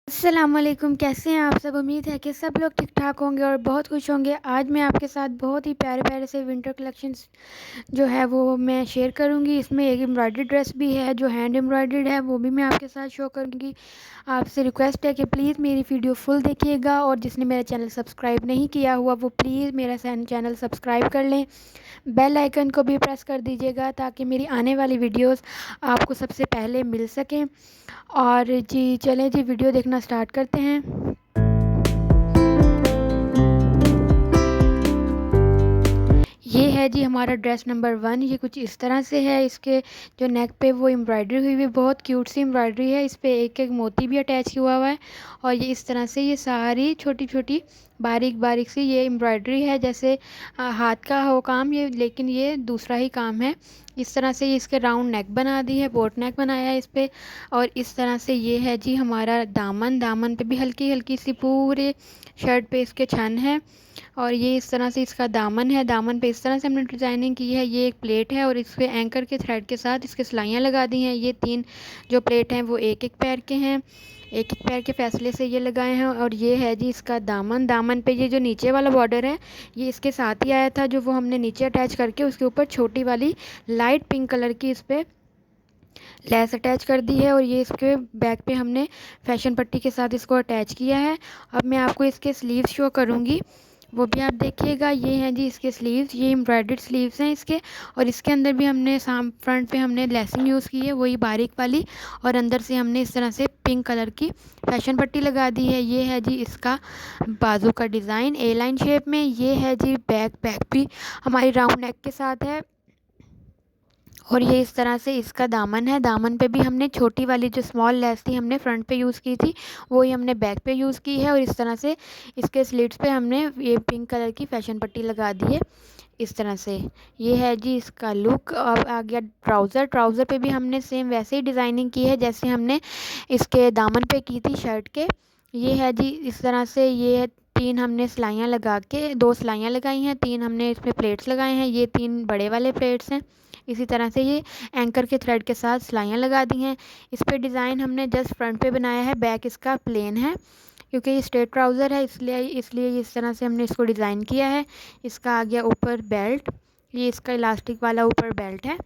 अस्सलामुअलैकुम, कैसे हैं आप सब। उम्मीद है कि सब लोग ठीक ठाक होंगे और बहुत खुश होंगे। आज मैं आपके साथ बहुत ही प्यारे प्यारे से विंटर कलेक्शंस जो है वो मैं शेयर करूंगी। इसमें एक एम्ब्रॉयडरी ड्रेस भी है जो हैंड एम्ब्रॉयडर्ड है, वो भी मैं आपके साथ शो करूंगी। आपसे रिक्वेस्ट है कि प्लीज़ मेरी वीडियो फुल देखिएगा और जिसने मेरा चैनल सब्सक्राइब नहीं किया हुआ वो प्लीज़ मेरा चैनल सब्सक्राइब कर लें। बेल आइकन को भी प्रेस कर दीजिएगा ताकि मेरी आने वाली वीडियोस आपको सबसे पहले मिल सकें। और जी चलें जी, वीडियो देखना स्टार्ट करते हैं। ये है जी हमारा ड्रेस नंबर 1। ये कुछ इस तरह से है। इसके जो नेक पे वो एम्ब्रॉयडरी हुई हुई बहुत क्यूट सी एम्ब्रॉयडरी है। इस पे एक एक मोती भी अटैच हुआ हुआ है और ये इस तरह से ये सारी छोटी छोटी बारीक बारीक सी ये एम्ब्रॉयडरी है। जैसे हाथ का हो काम ये, लेकिन ये दूसरा ही काम है। इस तरह से ये इसके राउंड नेक बना दी है, बोट नेक बनाया है इस पे। और इस तरह से ये है जी हमारा दामन। दामन पे भी हल्की हल्की सी पूरे शर्ट पे इसके छन है। और ये इस तरह से इसका दामन है। दामन पे इस तरह से हमने डिज़ाइनिंग की है। ये एक प्लेट है और इस पे एंकर के थ्रेड के साथ इसके सिलाइयाँ लगा दी हैं। ये 3 जो प्लेट हैं वो एक एक पैर के हैं, एक एक पैर के फैसले से ये लगाए हैं। और ये है जी इसका दामन। दामन पे ये जो नीचे वाला बॉर्डर है ये इसके साथ ही आया था, जो वो हमने नीचे अटैच करके उसके ऊपर छोटी वाली लाइट पिंक कलर की इस पर लेस अटैच कर दी है। और ये इसके बैक पे हमने फैशन पट्टी के साथ इसको अटैच किया है। अब मैं आपको इसके स्लीव्स शो करूँगी, वो भी आप देखिएगा। ये हैं जी इसके स्लीव्स, ये एम्ब्रॉयडर्ड स्लीव्स हैं इसके। और इसके अंदर भी हमने फ्रंट पे हमने लेसिंग यूज़ की है, वही बारीक वाली। और अंदर से हमने इस तरह से पिंक कलर की फैशन पट्टी लगा दी है। ये है जी इसका बाजू का डिज़ाइन ए लाइन शेप में। ये है जी बैक। बैक भी हमारी राउंड नेक के साथ है। और ये इस तरह से इसका दामन है। दामन पे भी हमने छोटी वाली जो स्मॉल लेस थी हमने फ्रंट पे यूज़ की थी, वो ही हमने बैक पे यूज़ की है। और इस तरह से इसके स्लिट्स पे हमने ये पिंक कलर की फैशन पट्टी लगा दी है इस तरह से। ये है जी इसका लुक। अब आ गया ट्राउज़र। ट्राउज़र पे भी हमने सेम वैसे ही डिज़ाइनिंग की है जैसे हमने इसके दामन पे की थी शर्ट के। ये है जी इस तरह से। ये 3 हमने सिलाइयाँ लगा के 2 सिलाइयाँ लगाई हैं, 3 हमने इसमें प्लेट्स लगाए हैं। ये 3 बड़े वाले प्लेट्स हैं। इसी तरह से ये एंकर के थ्रेड के साथ सिलाइयाँ लगा दी हैं। इस पे डिज़ाइन हमने जस्ट फ्रंट पे बनाया है, बैक इसका प्लेन है क्योंकि ये स्ट्रेट ट्राउज़र है, इसलिए इसलिए इस तरह से हमने इसको डिज़ाइन किया है। इसका आ गया ऊपर बेल्ट, ये इसका इलास्टिक वाला ऊपर बेल्ट है।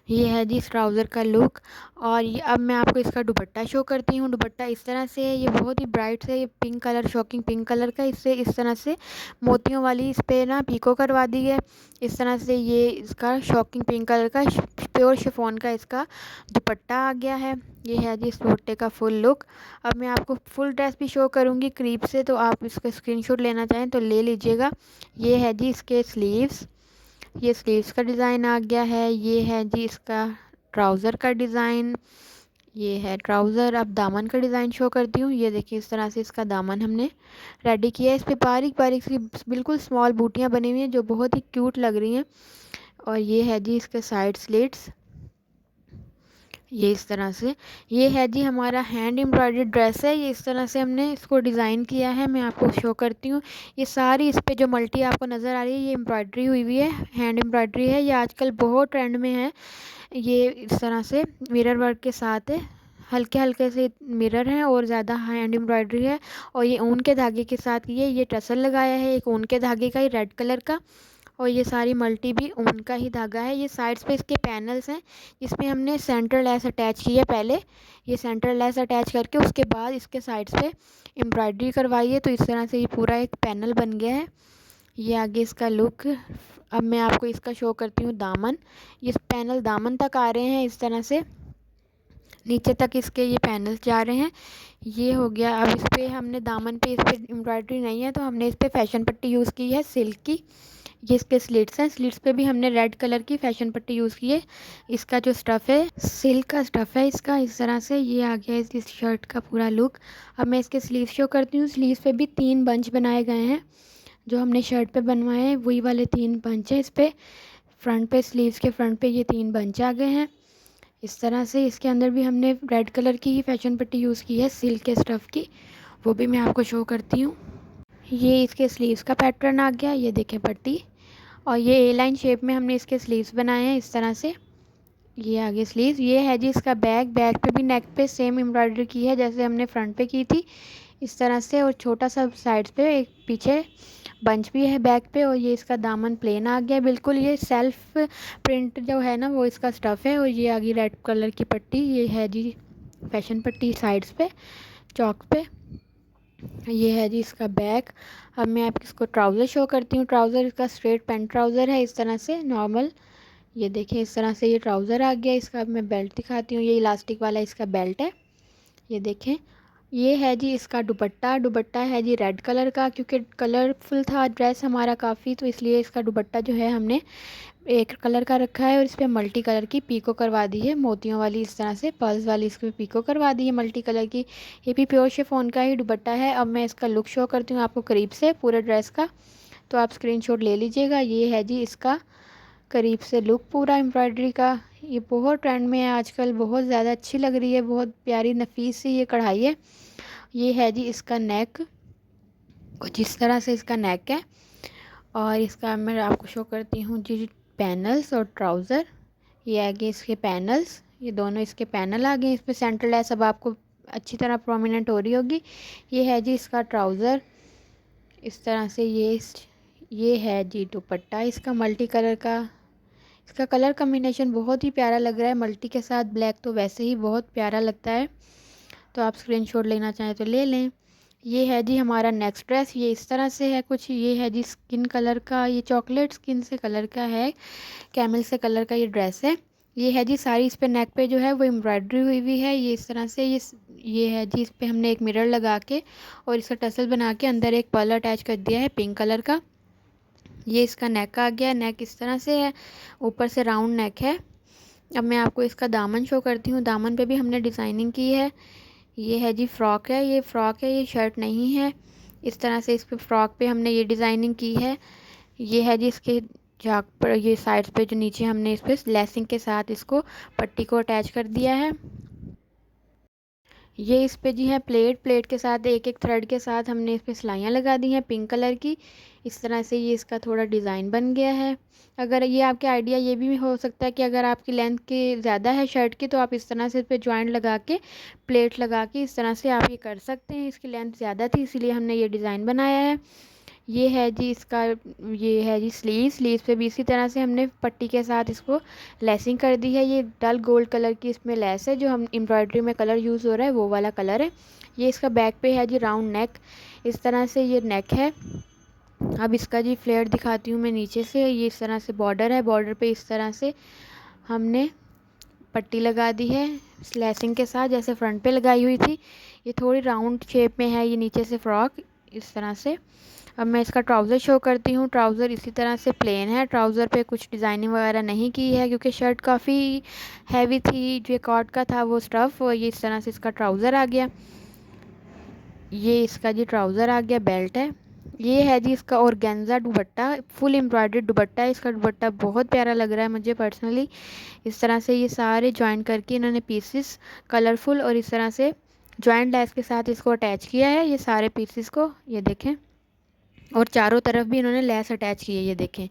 ये है जी इस ट्राउज़र का लुक। और ये अब मैं आपको इसका दुपट्टा शो करती हूँ। दुपट्टा इस तरह से है, ये बहुत ही ब्राइट से, ये pink colour, shocking pink colour का। इससे इस तरह से मोतियों वाली इस पे ना पीको करवा दी है। इस तरह से ये इसका शॉकिंग पिंक कलर का प्योर शिफॉन का इसका दुपट्टा आ गया है। ये है जी इस दुपट्टे का फुल लुक। अब मैं आपको फुल ड्रेस भी शो करूँगी क्रीप से, तो आप इसका स्क्रीनशॉट लेना चाहें तो ले लीजिएगा। ये है जी इसके स्लीव्स, ये स्लीव्स का डिज़ाइन आ गया है। ये है जी इसका ट्राउज़र का डिज़ाइन। ये है ट्राउज़र। अब दामन का डिज़ाइन शो करती हूँ। ये देखिए इस तरह से इसका दामन हमने रेडी किया है। इस पे बारीक बारीक सी बिल्कुल स्मॉल बूटियाँ बनी हुई हैं जो बहुत ही क्यूट लग रही हैं। और ये है जी इसके साइड स्लिट्स, ये इस तरह से। ये है जी हमारा हैंड एम्ब्रॉयडर्ड ड्रेस है। ये इस तरह से हमने इसको डिज़ाइन किया है। मैं आपको शो करती हूँ। ये सारी इस पे जो मल्टी आपको नज़र आ रही है ये एम्ब्रॉयडरी हुई हुई है, हैंड एम्ब्रॉयडरी है। ये आजकल बहुत ट्रेंड में है। ये इस तरह से मिरर वर्क के साथ है, हल्के हल्के से मिरर हैं और ज़्यादा हैंड एम्ब्रॉयडरी है। और ये ऊन के धागे के साथ ये टसल लगाया है, एक ऊन के धागे का ही रेड कलर का। और ये सारी मल्टी भी ऊन का ही धागा है। ये साइड्स पे इसके पैनल्स हैं जिसमें हमने सेंटर लेस अटैच की है पहले। ये सेंटर लेस अटैच करके उसके बाद इसके साइड्स पे एम्ब्रॉयडरी करवाई है, तो इस तरह से ये पूरा एक पैनल बन गया है। ये आगे इसका लुक। अब मैं आपको इसका शो करती हूँ दामन। ये पैनल दामन तक आ रहे हैं, इस तरह से नीचे तक इसके ये पैनल्स जा रहे हैं। ये हो गया। अब इस पर हमने दामन पे इस पर एम्ब्रॉयडरी नहीं है तो हमने इस पर फैशन पट्टी यूज़ की है सिल्क की। ये इसके स्लिट्स हैं, स्लिट्स पे भी हमने रेड कलर की फैशन पट्टी यूज़ की है। इसका जो स्टफ़ है सिल्क का स्टफ़ है इसका। इस तरह से ये आ गया इस शर्ट का पूरा लुक। अब मैं इसके स्लीव शो करती हूँ। स्लीव्स पे भी 3 बंच बनाए गए हैं, जो हमने शर्ट पे बनवाए हैं वही वाले 3 बंच हैं इस पे। फ्रंट पे स्लीव्स के फ्रंट पे ये 3 बंच आ गए हैं इस तरह से। इसके अंदर भी हमने रेड कलर की ही फैशन पट्टी यूज़ की है सिल्क के स्टफ़ की, वो भी मैं आपको शो करती हूँ। ये इसके स्लीव्स का पैटर्न आ गया, ये देखें पट्टी। और ये ए लाइन शेप में हमने इसके स्लीव्स बनाए हैं इस तरह से। ये आगे स्लीव। ये है जी इसका बैक। बैक पे भी नेक पे सेम एम्ब्रॉयडरी की है जैसे हमने फ्रंट पे की थी, इस तरह से। और छोटा सा साइड पे एक पीछे बंच भी है बैक पे। और ये इसका दामन प्लेन आ गया बिल्कुल। ये सेल्फ प्रिंट जो है ना वो इसका स्टफ़ है। और ये आ गई रेड कलर की पट्टी, ये है जी फैशन पट्टी साइड्स पे चौक पे। ये है जी इसका बैक। अब मैं आपको इसको ट्राउज़र शो करती हूँ। ट्राउज़र इसका स्ट्रेट पैंट ट्राउज़र है इस तरह से नॉर्मल। ये देखिए इस तरह से ये ट्राउज़र आ गया इसका। अब मैं बेल्ट दिखाती हूँ। ये इलास्टिक वाला इसका बेल्ट है, ये देखें। ये है जी इसका दुपट्टा। दुपट्टा है जी रेड कलर का, क्योंकि कलरफुल था ड्रेस हमारा काफ़ी, तो इसलिए इसका दुपट्टा जो है हमने एक कलर का रखा है। और इस पर मल्टी कलर की पीको करवा दी है, मोतियों वाली इस तरह से पर्ल्स वाली इस पर पीको करवा दी है मल्टी कलर की। ये भी प्योर शिफॉन का ही दुपट्टा है। अब मैं इसका लुक शो करती हूँ आपको करीब से पूरे ड्रेस का, तो आप स्क्रीनशॉट ले लीजिएगा। ये है जी इसका करीब से लुक पूरा एम्ब्रॉयडरी का। ये बहुत ट्रेंड में है आजकल, बहुत ज़्यादा अच्छी लग रही है, बहुत प्यारी नफीस सी ये कढ़ाई है। ये है जी इसका नेक, कुछ इस तरह से इसका नेक है। और इसका मैं आपको शो करती हूँ जी पैनल्स और ट्राउज़र। ये आगे इसके पैनल्स, ये दोनों इसके पैनल आ गए। इस पर सेंटर लेस अब आपको अच्छी तरह प्रोमिनेंट हो रही होगी। ये है जी इसका ट्राउज़र इस तरह से। ये है जी दुपट्टा इसका मल्टी कलर का। इसका कलर कम्बिनेशन बहुत ही प्यारा लग रहा है, मल्टी के साथ ब्लैक तो वैसे ही बहुत प्यारा लगता है। तो आप स्क्रीनशॉट लेना चाहें तो ले लें। ये है जी हमारा नेक्स्ट ड्रेस। ये इस तरह से है कुछ। ये है जी स्किन कलर का, ये चॉकलेट स्किन से कलर का है, कैमल से कलर का ये ड्रेस है। ये है जी सारी इस पे नेक पे जो है वो एम्ब्रॉयडरी हुई हुई है, ये इस तरह से। ये है जी इस पे हमने एक मिरर लगा के और इसका टसल बना के अंदर एक पर्ल अटैच कर दिया है पिंक कलर का। ये इसका नेक आ गया। नेक इस तरह से है, ऊपर से राउंड नेक है। अब मैं आपको इसका दामन शो करती हूँ। दामन पे भी हमने डिज़ाइनिंग की है। ये है जी फ्रॉक है, ये फ्रॉक है, ये शर्ट नहीं है। इस तरह से इस पे फ्रॉक पे हमने ये डिज़ाइनिंग की है। ये है जी इसके झाक पर, ये साइड पे जो नीचे हमने इस पे लेसिंग के साथ इसको पट्टी को अटैच कर दिया है। ये इस पे जी है प्लेट। प्लेट के साथ एक एक थ्रेड के साथ हमने इस पे सिलाइयाँ लगा दी हैं पिंक कलर की। इस तरह से ये इसका थोड़ा डिज़ाइन बन गया है। अगर ये आपके आइडिया ये भी हो सकता है कि अगर आपकी लेंथ के ज़्यादा है शर्ट की, तो आप इस तरह से इस पर जॉइंट लगा के प्लेट लगा के इस तरह से आप ये कर सकते हैं। इसकी लेंथ ज़्यादा थी इसीलिए हमने ये डिज़ाइन बनाया है। ये है जी इसका, ये है जी स्लीव्स पे भी इसी तरह से हमने पट्टी के साथ इसको लेसिंग कर दी है। ये डल गोल्ड कलर की इसमें लेस है, जो हम एम्ब्रॉयडरी में कलर यूज़ हो रहा है वो वाला कलर है। ये इसका बैक पे है जी राउंड नेक, इस तरह से ये नेक है। अब इसका जी फ्लेयर दिखाती हूँ मैं नीचे से। ये इस तरह से बॉर्डर है, बॉर्डर पे इस तरह से हमने पट्टी लगा दी है लेसिंग के साथ जैसे फ्रंट पे लगाई हुई थी। ये थोड़ी राउंड शेप में है ये नीचे से फ्रॉक इस तरह से। अब मैं इसका ट्राउज़र शो करती हूँ। ट्राउज़र इसी तरह से प्लेन है, ट्राउज़र पे कुछ डिज़ाइनिंग वगैरह नहीं की है क्योंकि शर्ट काफ़ी हैवी थी, जो कॉट का था वो स्टफ़। और ये इस तरह से इसका ट्राउज़र आ गया। ये इसका जी ट्राउज़र आ गया, बेल्ट है। ये है जी इसका ऑर्गेन्जा दुपट्टा, फुल एम्ब्रॉयडर्ड दुपट्टा है। इसका दुपट्टा बहुत प्यारा लग रहा है मुझे पर्सनली। इस तरह से ये सारे जॉइन करके इन्होंने पीसेस कलरफुल और इस तरह से जॉइंट लेस के साथ इसको अटैच किया है ये सारे पीसेस को, ये देखें। और चारों तरफ भी इन्होंने लेस अटैच की है, ये देखें।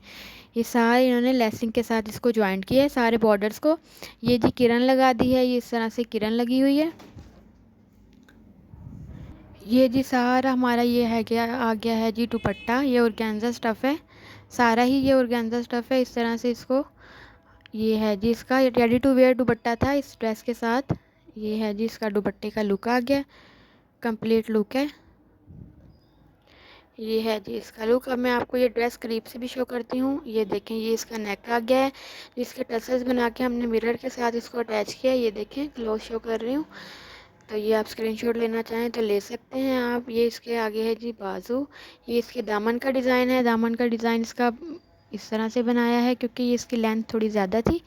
ये सारे इन्होंने लेसिंग के साथ इसको जॉइंट किया है सारे बॉर्डर्स को। ये जी किरण लगा दी है, ये इस तरह से किरण लगी हुई है। ये जी सारा हमारा ये है क्या आ गया है जी दुपट्टा। ये ऑर्गेन्जा स्टफ़ है सारा ही, ये ऑर्गेन्जा स्टफ़ है। इस तरह से इसको, ये है जी इसका रेडी टू वेयर दुपट्टा था इस ड्रेस के साथ। ये है जी इसका दुपट्टे का लुक आ गया, कंप्लीट लुक है। ये है जी इसका लुक। अब मैं आपको ये ड्रेस करीब से भी शो करती हूँ। ये देखें, ये इसका नेक आ गया है, जिसके टसल्स बना के हमने मिरर के साथ इसको अटैच किया है। ये देखें, क्लोज शो कर रही हूँ, तो ये आप स्क्रीनशॉट लेना चाहें तो ले सकते हैं आप। ये इसके आगे है जी बाजू। ये इसके दामन का डिज़ाइन है। दामन का डिज़ाइन इसका इस तरह से बनाया है क्योंकि ये इसकी लेंथ थोड़ी ज़्यादा थी,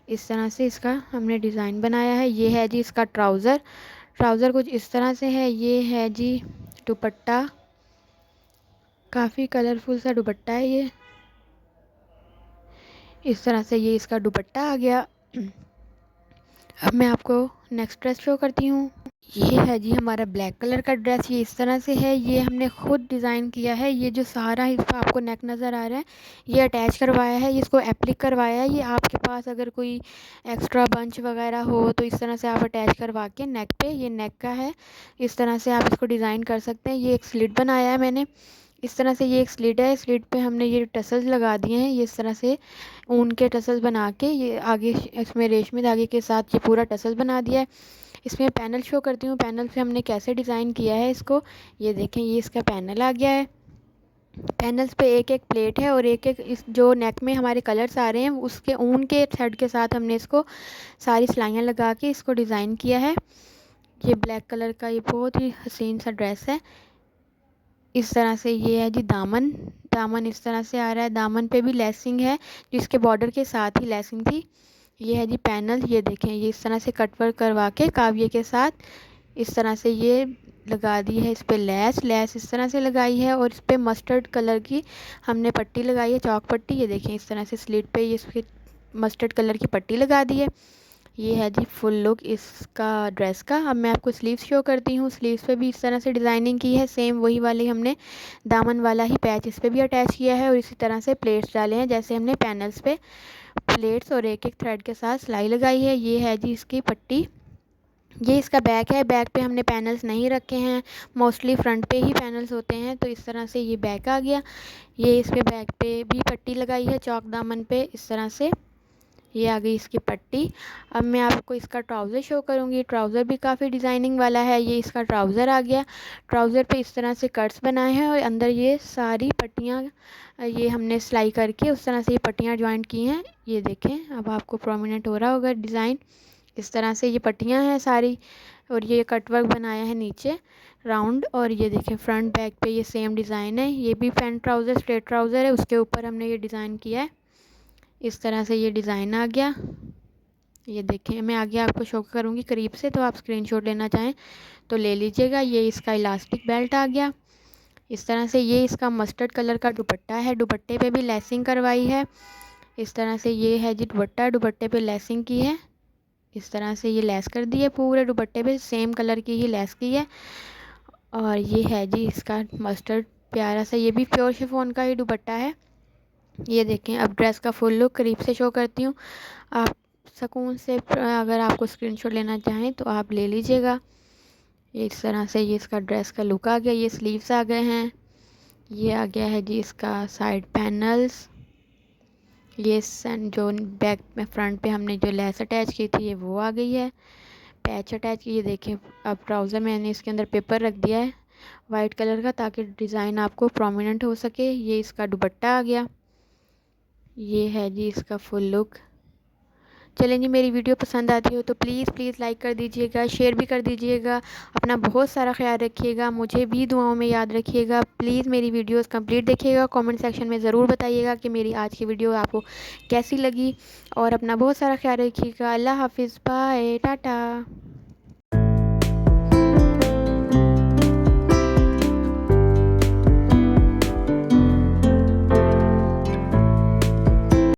इस तरह से इसका हमने डिज़ाइन बनाया है। ये है जी इसका ट्राउज़र। ट्राउज़र कुछ इस तरह से है। ये है जी दुपट्टा, काफ़ी कलरफुल सा दुपट्टा है ये, इस तरह से ये इसका दुपट्टा आ गया। अब मैं आपको नेक्स्ट ड्रेस शो करती हूँ। ये है जी हमारा ब्लैक कलर का ड्रेस। ये इस तरह से है, ये हमने खुद डिज़ाइन किया है। ये जो सारा हिस्सा आपको नेक नज़र आ रहा है, ये अटैच करवाया है, ये इसको एप्लिक करवाया है। ये आपके पास अगर कोई एक्स्ट्रा बंच वगैरह हो तो इस तरह से आप अटैच करवा के नेक पे, ये नेक का है, इस तरह से आप इसको डिज़ाइन कर सकते हैं। ये एक स्लिट बनाया है मैंने, इस तरह से ये एक स्लिट है। स्लिट पे हमने ये टसल्स लगा दिए हैं, ये इस तरह से ऊन के टसल्स बना के, ये आगे इसमें रेशमी धागे के साथ ये पूरा टसल बना दिया है। इसमें पैनल शो करती हूँ, पैनल पे हमने कैसे डिज़ाइन किया है इसको। ये देखें, ये इसका पैनल आ गया है। पैनल्स पे एक एक प्लेट है और एक एक इस जो नेक में हमारे कलर्स आ रहे हैं उसके ऊन के थ्रेड के साथ हमने इसको सारी सिलाइयाँ लगा के इसको डिज़ाइन किया है। ये ब्लैक कलर का ये बहुत ही हसीन सा ड्रेस है। इस तरह से ये है जी दामन, दामन इस तरह से आ रहा है। दामन पे भी लेसिंग है, जिसके बॉर्डर के साथ ही लेसिंग थी। ये है जी पैनल, ये देखें, ये इस तरह से कटवर्क करवा के काविये के साथ इस तरह से ये लगा दी है। इस पे लेस लेस इस तरह से लगाई है और इस पे मस्टर्ड कलर की हमने पट्टी लगाई है, चौक पट्टी। ये देखें, इस तरह से स्लीट पे ये इसके मस्टर्ड कलर की पट्टी लगा दी है। ये है जी फुल लुक इसका ड्रेस का। अब मैं आपको स्लीव्स शो करती हूँ। स्लीव्स पे भी इस तरह से डिज़ाइनिंग की है, सेम वही वाली हमने दामन वाला ही पैच इस पे भी अटैच किया है और इसी तरह से प्लेट्स डाले हैं जैसे हमने पैनल्स पे प्लेट्स और एक एक थ्रेड के साथ सिलाई लगाई है। ये है जी इसकी पट्टी, ये इसका बैक है। बैक पे हमने पैनल्स नहीं रखे हैं, मोस्टली फ्रंट पे ही पैनल्स होते हैं, तो इस तरह से ये बैक आ गया। ये इसके बैक पे भी पट्टी लगाई है चौक दामन पे, इस तरह से ये आ गई इसकी पट्टी। अब मैं आपको इसका ट्राउज़र शो करूँगी। ट्राउज़र भी काफ़ी डिज़ाइनिंग वाला है। ये इसका ट्राउज़र आ गया। ट्राउज़र पे इस तरह से कट्स बनाए हैं और अंदर ये सारी पट्टियाँ ये हमने सिलाई करके उस तरह से ये पट्टियाँ जॉइंट की हैं। ये देखें, अब आपको प्रोमिनेंट हो रहा होगा डिज़ाइन। इस तरह से ये पट्टियाँ हैं सारी और ये कटवर्क बनाया है नीचे राउंड। और ये देखें फ्रंट बैक पे ये सेम डिज़ाइन है। ये भी पैंट ट्राउज़र स्ट्रेट ट्राउज़र है, उसके ऊपर हमने ये डिज़ाइन किया है। इस तरह से ये डिज़ाइन आ गया। ये देखें, मैं आगे आपको शो करूँगी करीब से, तो आप स्क्रीनशॉट लेना चाहें तो ले लीजिएगा। ये इसका इलास्टिक बेल्ट आ गया। इस तरह से ये इसका मस्टर्ड कलर का दुपट्टा है, दुपट्टे पे भी लेसिंग करवाई है। इस तरह से ये है जी दुपट्टा, दुपट्टे पे लेसिंग की है। इस तरह से ये लेस कर दी है, पूरे दुपट्टे पे सेम कलर की ही लेस की है। और ये है जी इसका मस्टर्ड प्यारा सा, ये भी प्योर शिफॉन का ही दुपट्टा है। ये देखें, अब ड्रेस का फुल लुक करीब से शो करती हूँ। आप सुकून से अगर आपको स्क्रीनशॉट लेना चाहें तो आप ले लीजिएगा। ये इस तरह से ये इसका ड्रेस का लुक आ गया। ये स्लीव्स आ गए हैं। ये आ गया है जी इसका साइड पैनल्स। ये जो बैक में फ्रंट पे हमने जो लेस अटैच की थी ये वो आ गई है। पैच अटैच की, ये देखें। अब ट्राउज़र मैंने इसके अंदर पेपर रख दिया है वाइट कलर का, ताकि डिज़ाइन आपको प्रोमिनेंट हो सके। ये इसका दुपट्टा आ गया। ये है जी इसका फुल लुक। चलें जी, मेरी वीडियो पसंद आती हो तो प्लीज़ प्लीज़ लाइक कर दीजिएगा, शेयर भी कर दीजिएगा। अपना बहुत सारा ख्याल रखिएगा, मुझे भी दुआओं में याद रखिएगा। प्लीज़ मेरी वीडियोस कंप्लीट देखिएगा। कमेंट सेक्शन में ज़रूर बताइएगा कि मेरी आज की वीडियो आपको कैसी लगी। और अपना बहुत सारा ख्याल रखिएगा। अल्लाह हाफिज़, बाय, टाटा।